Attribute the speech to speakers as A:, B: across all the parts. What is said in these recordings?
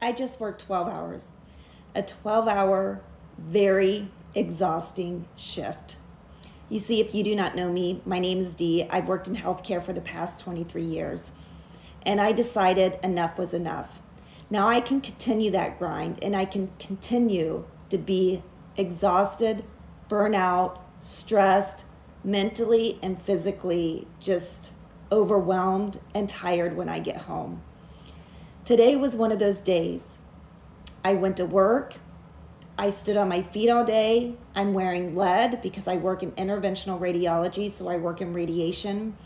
A: I just worked 12 hours, a 12-hour, very exhausting shift. You see, if you do not know me, my name is Dee. I've worked in healthcare for the past 23 years, and I decided enough was enough. Now I can continue that grind, and I can continue to be exhausted, burnout, stressed, mentally and physically just overwhelmed and tired when I get home. Today was one of those days. I went to work. I stood on my feet all day. I'm wearing lead because I work in interventional radiology, so I work in radiation.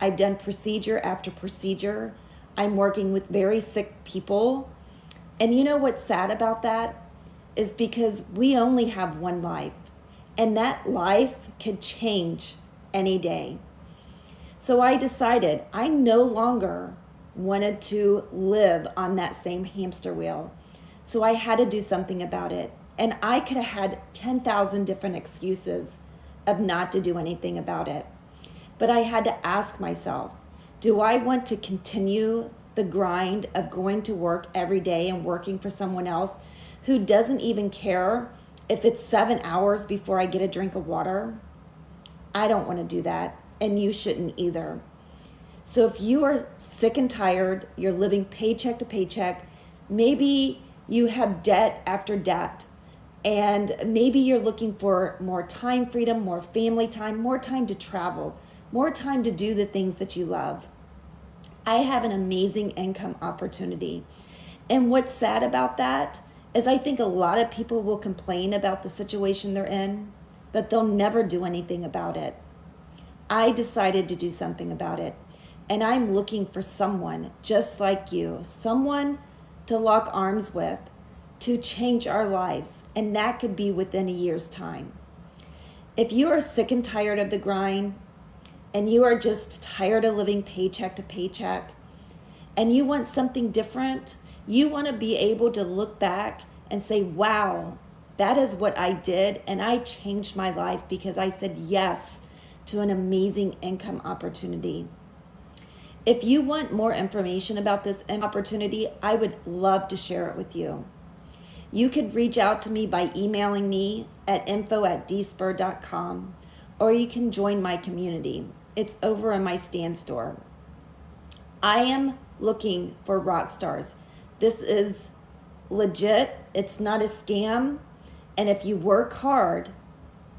A: I've done procedure after procedure. I'm working with very sick people. And you know what's sad about that? Is because we only have one life, and that life could change any day. So I decided I no longer wanted to live on that same hamster wheel. So I had to do something about it. And I could have had 10,000 different excuses of not to do anything about it. But I had to ask myself, do I want to continue the grind of going to work every day and working for someone else who doesn't even care if it's 7 hours before I get a drink of water? I don't want to do that, and you shouldn't either. So if you are sick and tired, you're living paycheck to paycheck, maybe you have debt after debt, and maybe you're looking for more time freedom, more family time, more time to travel, more time to do the things that you love. I have an amazing income opportunity. And what's sad about that is I think a lot of people will complain about the situation they're in, but they'll never do anything about it. I decided to do something about it. And I'm looking for someone just like you, someone to lock arms with, to change our lives. And that could be within a year's time. If you are sick and tired of the grind, and you are just tired of living paycheck to paycheck, and you want something different, you want to be able to look back and say, wow, that is what I did, and I changed my life because I said yes to an amazing income opportunity. If you want more information about this opportunity, I would love to share it with you. You could reach out to me by emailing me at info@dspur.com, or you can join my community. It's over in my stand store. I am looking for rock stars. This is legit. It's not a scam. And if you work hard,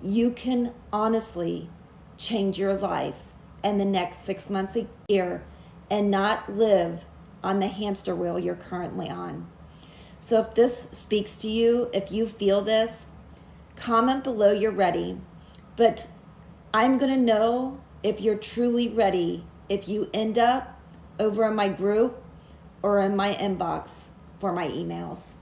A: you can honestly change your life in the next 6 months, a year, and not live on the hamster wheel you're currently on. So if this speaks to you, if you feel this, comment below you're ready. But I'm going to know if you're truly ready if you end up over in my group or in my inbox for my emails.